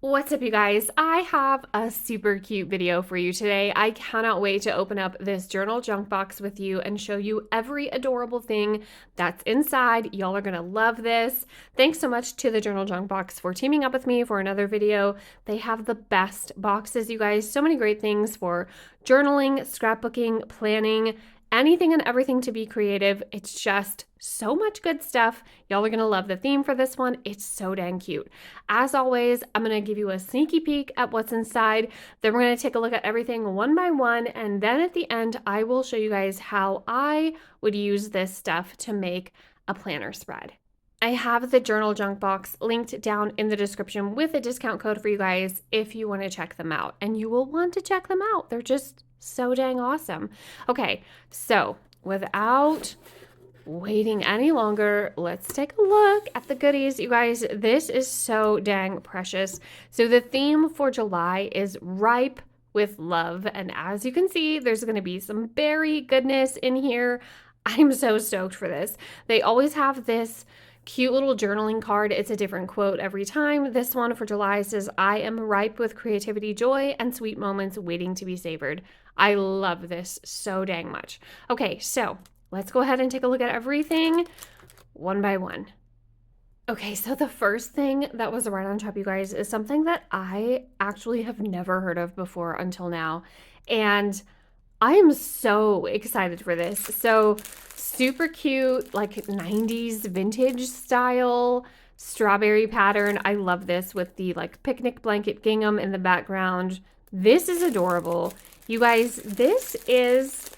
What's up, you guys? I have a super cute video for you today. I cannot wait to open up this journal junk box with you and show you every adorable thing that's inside. Y'all are gonna love this. Thanks so much to the Journal Junk Box for teaming up with me for another video. They have the best boxes, you guys. So many great things for journaling, scrapbooking, planning, anything and everything to be creative. It's just so much good stuff. Y'all are gonna love the theme for this one. It's so dang cute. As always, I'm gonna give you a sneaky peek at what's inside. Then we're gonna take a look at everything one by one. And then at the end, I will show you guys how I would use this stuff to make a planner spread. I have the journal junk box linked down in the description with a discount code for you guys if you want to check them out. And you will want to check them out. They're just so dang awesome. Okay, so without waiting any longer, let's take a look at the goodies. You guys, this is so dang precious. So the theme for July is ripe with love. And as you can see, there's going to be some berry goodness in here. I'm so stoked for this. They always have this cute little journaling card. It's a different quote every time. This one for July says, "I am ripe with creativity, joy, and sweet moments waiting to be savored." I love this so dang much. Okay, so let's go ahead and take a look at everything one by one. Okay, so the first thing that was right on top, you guys, is something that I actually have never heard of before until now. And I am so excited for this. So super cute, like 90s vintage style strawberry pattern. I love this with the like picnic blanket gingham in the background. This is adorable. You guys, this is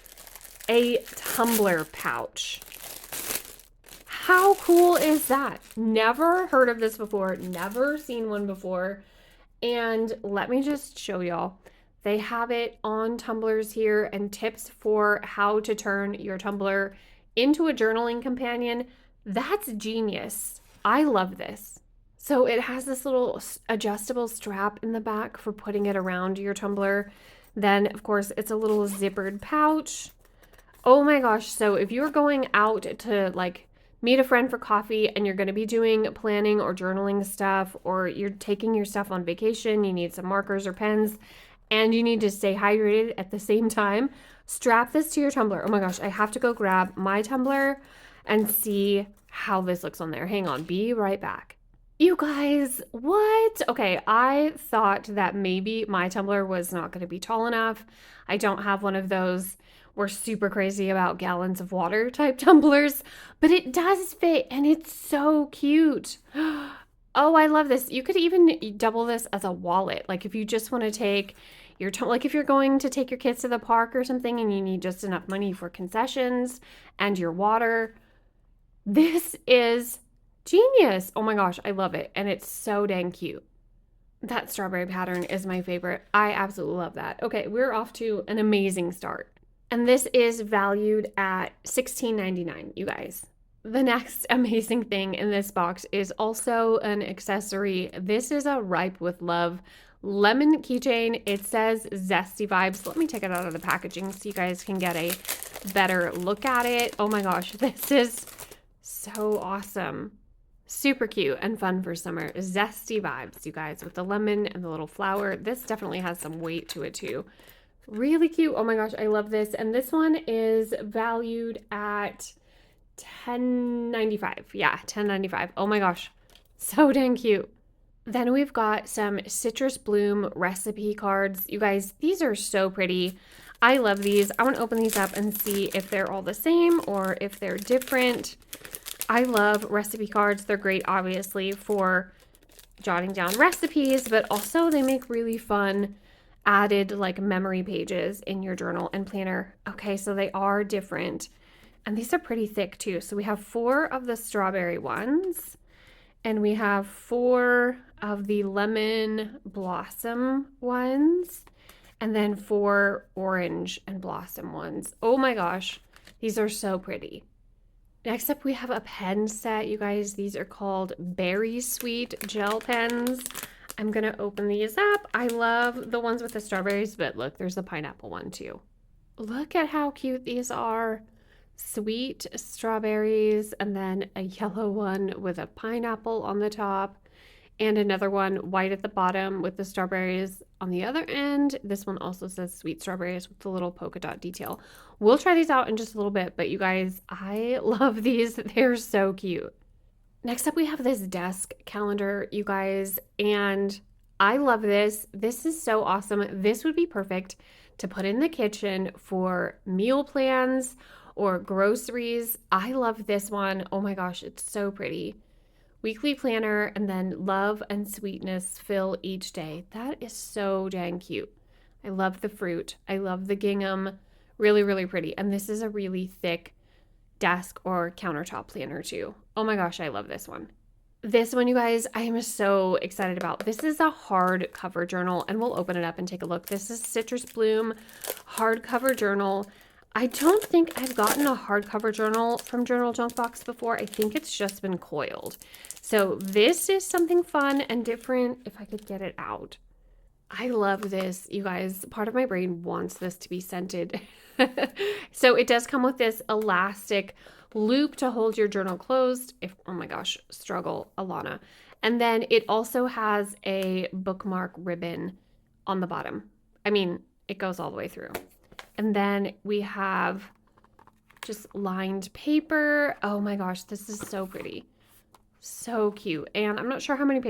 a tumbler pouch. How cool is that? Never heard of this before, never seen one before. And let me just show y'all. They have it on tumblers here and tips for how to turn your tumbler into a journaling companion. That's genius. I love this. So it has this little adjustable strap in the back for putting it around your tumbler. Then, of course, it's a little zippered pouch. Oh my gosh. So if you're going out to like meet a friend for coffee and you're going to be doing planning or journaling stuff, or you're taking your stuff on vacation, you need some markers or pens, and you need to stay hydrated at the same time, strap this to your tumbler. Oh my gosh, I have to go grab my tumbler and see how this looks on there. Hang on, be right back. You guys, what? Okay, I thought that maybe my tumbler was not going to be tall enough. I don't have one of those. We're super crazy about gallons of water type tumblers, but it does fit and it's so cute. Oh, I love this. You could even double this as a wallet. Like if you just want to take your, like if you're going to take your kids to the park or something and you need just enough money for concessions and your water, this is genius. Oh my gosh, I love it. And it's so dang cute. That strawberry pattern is my favorite. I absolutely love that. Okay, we're off to an amazing start. And this is valued at $16.99, you guys. The next amazing thing in this box is also an accessory. This is a Ripe with Love lemon keychain. It says Zesty Vibes. Let me take it out of the packaging so you guys can get a better look at it. Oh my gosh, this is so awesome. Super cute and fun for summer. Zesty Vibes, you guys, with the lemon and the little flower. This definitely has some weight to it too. Really cute. Oh my gosh, I love this. And this one is valued at $10.95. Yeah, $10.95. Oh my gosh, so dang cute. Then we've got some citrus bloom recipe cards. You guys, these are so pretty. I love these. I want to open these up and see if they're all the same or if they're different. I love recipe cards. They're great, obviously, for jotting down recipes, but also they make really fun added like memory pages in your journal and planner. Okay, so they are different. And these are pretty thick too. So we have 4 of the strawberry ones and we have 4 of the lemon blossom ones and then 4 orange and blossom ones. Oh my gosh, these are so pretty. Next up, we have a pen set. You guys, these are called Berry Sweet gel pens. I'm going to open these up. I love the ones with the strawberries, but look, there's a pineapple one too. Look at how cute these are. Sweet strawberries and then a yellow one with a pineapple on the top. and another one white at the bottom with the strawberries on the other end. This one also says sweet strawberries with the little polka dot detail. We'll try these out in just a little bit, but you guys, I love these. They're so cute. Next up, we have this desk calendar, you guys, and I love this. This is so awesome. This would be perfect to put in the kitchen for meal plans or groceries. I love this one. Oh my gosh, it's so pretty. Weekly planner, and then love and sweetness fill each day. That is so dang cute. I love the fruit. I love the gingham. Really, really pretty. And this is a really thick desk or countertop planner too. Oh my gosh, I love this one. This one, you guys, I am so excited about. This is a hardcover journal, and we'll open it up and take a look. This is Citrus Bloom hardcover journal. I don't think I've gotten a hardcover journal from Journal Junk Box before. I think it's just been coiled. So this is something fun and different if I could get it out. I love this, you guys. Part of my brain wants this to be scented. So it does come with this elastic loop to hold your journal closed. Oh my gosh, struggle, Alana. And then it also has a bookmark ribbon on the bottom. I mean, it goes all the way through. And then we have just lined paper. Oh my gosh, this is so pretty. So cute. And I'm not sure how many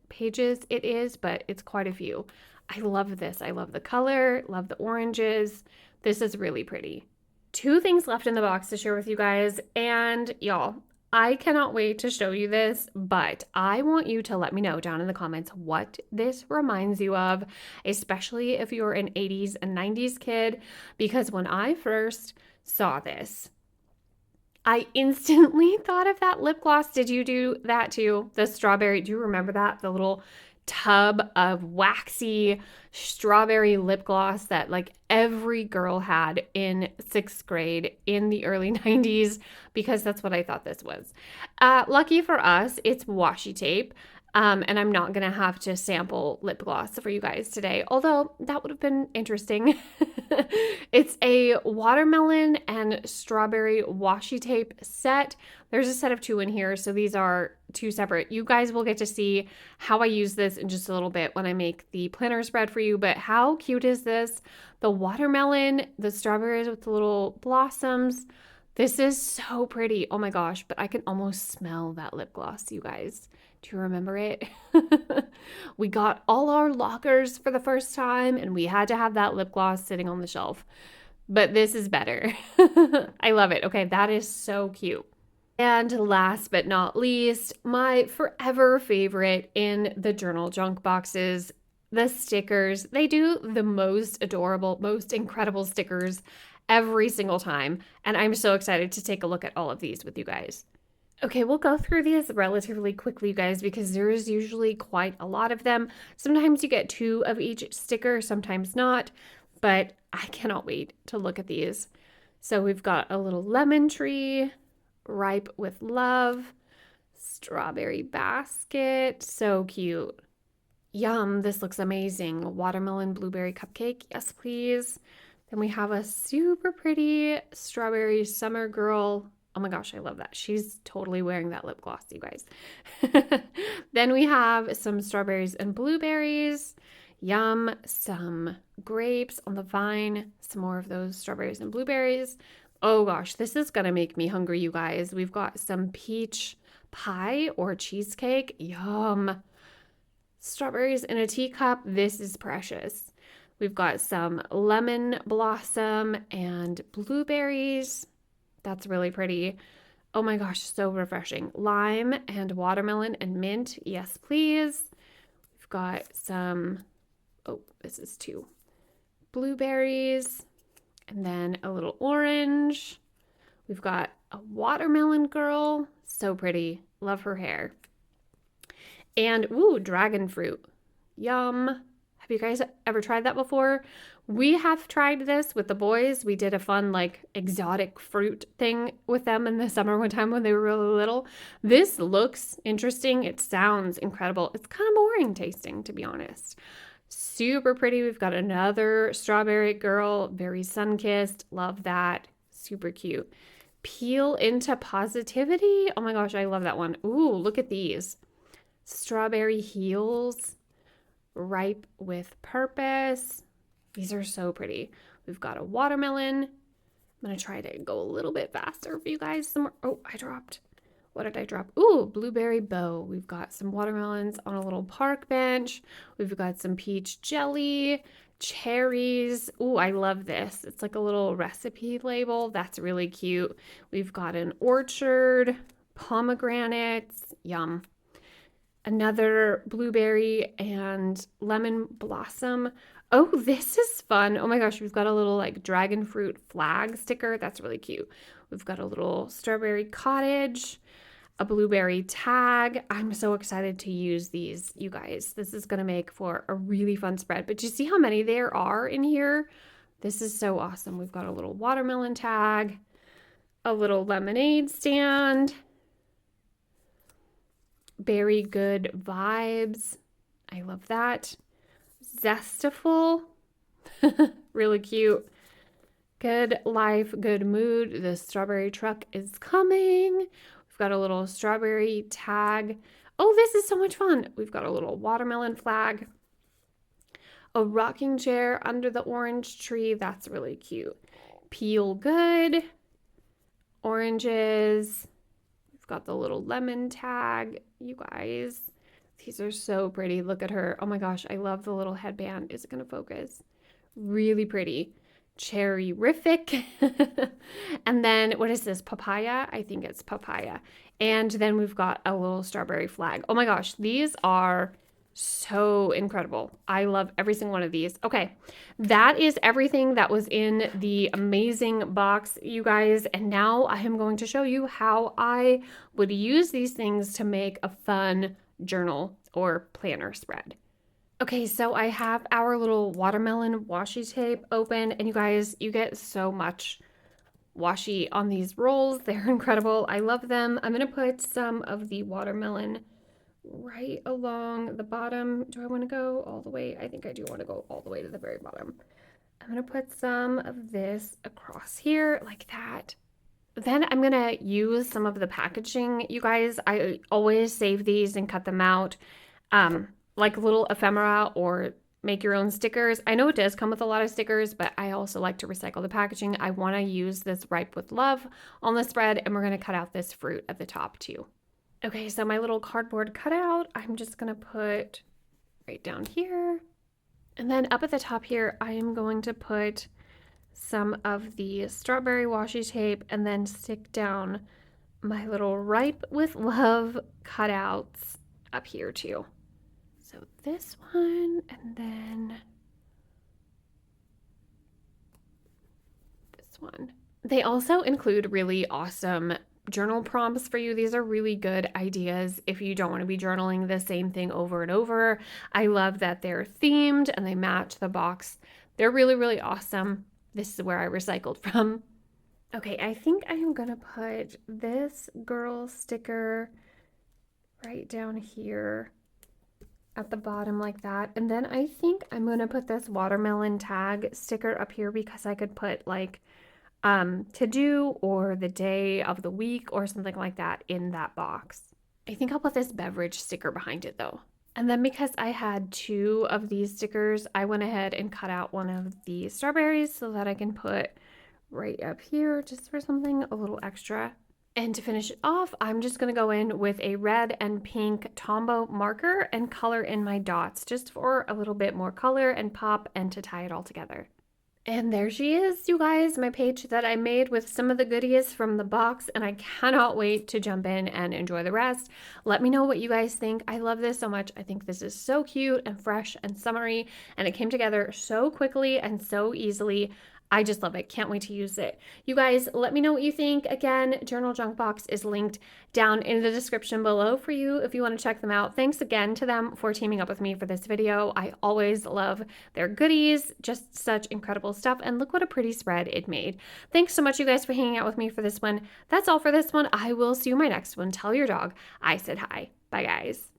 pages it is, but it's quite a few. I love this. I love the color, love the oranges. This is really pretty. 2 things left in the box to share with you guys. And y'all, I cannot wait to show you this, but I want you to let me know down in the comments what this reminds you of, especially if you're an 80s and 90s kid, because when I first saw this, I instantly thought of that lip gloss. Did you do that too? The strawberry, do you remember that? The little tub of waxy strawberry lip gloss that like every girl had in 6th grade in the early 90s, because that's what I thought this was. Lucky for us, it's washi tape. And I'm not going to have to sample lip gloss for you guys today, although that would have been interesting. It's a watermelon and strawberry washi tape set. There's a set of 2 in here, so these are 2 separate. You guys will get to see how I use this in just a little bit when I make the planner spread for you, but how cute is this? The watermelon, the strawberries with the little blossoms. This is so pretty. Oh my gosh, but I can almost smell that lip gloss, you guys. Do you remember it? We got all our lockers for the first time, and we had to have that lip gloss sitting on the shelf. But this is better. I love it. Okay, that is so cute. And last but not least, my forever favorite in the journal junk boxes, the stickers. They do the most adorable, most incredible stickers every single time. And I'm so excited to take a look at all of these with you guys. Okay, we'll go through these relatively quickly, you guys, because there is usually quite a lot of them. Sometimes you get 2 of each sticker, sometimes not, but I cannot wait to look at these. So we've got a little lemon tree, ripe with love, strawberry basket, so cute. Yum, this looks amazing. Watermelon blueberry cupcake, yes please. Then we have a super pretty strawberry summer girl. Oh my gosh, I love that. She's totally wearing that lip gloss, you guys. Then we have some strawberries and blueberries. Yum. Some grapes on the vine. Some more of those strawberries and blueberries. Oh gosh, this is going to make me hungry, you guys. We've got some peach pie or cheesecake. Yum. Strawberries in a teacup. This is precious. We've got some lemon blossom and blueberries. That's really pretty. Oh my gosh, so refreshing. Lime and watermelon and mint. Yes, please. We've got some, oh, this is 2. Blueberries and then a little orange. We've got a watermelon girl. So pretty. Love her hair. And, ooh, dragon fruit. Yum. Have you guys ever tried that before? We have tried this with the boys. We did a fun, like, exotic fruit thing with them in the summer one time when they were really little. This looks interesting. It sounds incredible. It's kind of boring tasting, to be honest. Super pretty. We've got another strawberry girl, very sun-kissed. Love that. Super cute. Peel into positivity. Oh my gosh, I love that one. Ooh, look at these. Strawberry heels, ripe with purpose. These are so pretty. We've got a watermelon. I'm going to try to go a little bit faster for you guys. Some more. Oh, I dropped. What did I drop? Ooh, blueberry bow. We've got some watermelons on a little park bench. We've got some peach jelly, cherries. Ooh, I love this. It's like a little recipe label. That's really cute. We've got an orchard, pomegranates. Yum. Another blueberry and lemon blossom. Oh, this is fun. Oh my gosh, we've got a little like dragon fruit flag sticker. That's really cute. We've got a little strawberry cottage, a blueberry tag. I'm so excited to use these, you guys. This is going to make for a really fun spread. But do you see how many there are in here? This is so awesome. We've got a little watermelon tag, a little lemonade stand, Berry Good Vibes. I love that. Zestiful. Really cute. Good life, good mood. The strawberry truck is coming. We've got a little strawberry tag. Oh, this is so much fun. We've got a little watermelon flag. A rocking chair under the orange tree. That's really cute. Peel good. Oranges. We've got the little lemon tag. You guys, these are so pretty. Look at her. Oh my gosh, I love the little headband. Is it going to focus? Really pretty. Cherry-rific. And then what is this? Papaya? I think it's papaya. And then we've got a little strawberry flag. Oh my gosh, these are so incredible. I love every single one of these. Okay, that is everything that was in the amazing box, you guys. And now I am going to show you how I would use these things to make a fun journal or planner spread. Okay, so I have our little watermelon washi tape open, and you guys, you get so much washi on these rolls. They're incredible. I love them. I'm going to put some of the watermelon right along the bottom. Do I want to go all the way? I think I do want to go all the way to the very bottom. I'm going to put some of this across here like that. Then I'm going to use some of the packaging. You guys, I always save these and cut them out like little ephemera or make your own stickers. I know it does come with a lot of stickers, but I also like to recycle the packaging. I want to use this Ripe with Love on the spread, and we're going to cut out this fruit at the top too. Okay, so my little cardboard cutout, I'm just going to put right down here. And then up at the top here, I am going to put some of the strawberry washi tape and then stick down my little Ripe with Love cutouts up here too. So this one, and then this one. They also include really awesome journal prompts for you. These are really good ideas if you don't want to be journaling the same thing over and over. I love that they're themed and they match the box. They're really, really awesome. This is where I recycled from. Okay, I think I am going to put this girl sticker right down here at the bottom like that. And then I think I'm going to put this watermelon tag sticker up here because I could put like to do or the day of the week or something like that in that box. I think I'll put this beverage sticker behind it though. And then because I had two of these stickers, I went ahead and cut out one of the strawberries so that I can put right up here just for something a little extra. And to finish it off, I'm just going to go in with a red and pink Tombow marker and color in my dots just for a little bit more color and pop and to tie it all together. And there she is, you guys, my page that I made with some of the goodies from the box, and I cannot wait to jump in and enjoy the rest. Let me know what you guys think. I love this so much. I think this is so cute and fresh and summery, and it came together so quickly and so easily. I just love it. Can't wait to use it. You guys, let me know what you think. Again, Journal Junk Box is linked down in the description below for you if you want to check them out. Thanks again to them for teaming up with me for this video. I always love their goodies. Just such incredible stuff. And look what a pretty spread it made. Thanks so much, you guys, for hanging out with me for this one. That's all for this one. I will see you in my next one. Tell your dog I said hi. Bye, guys.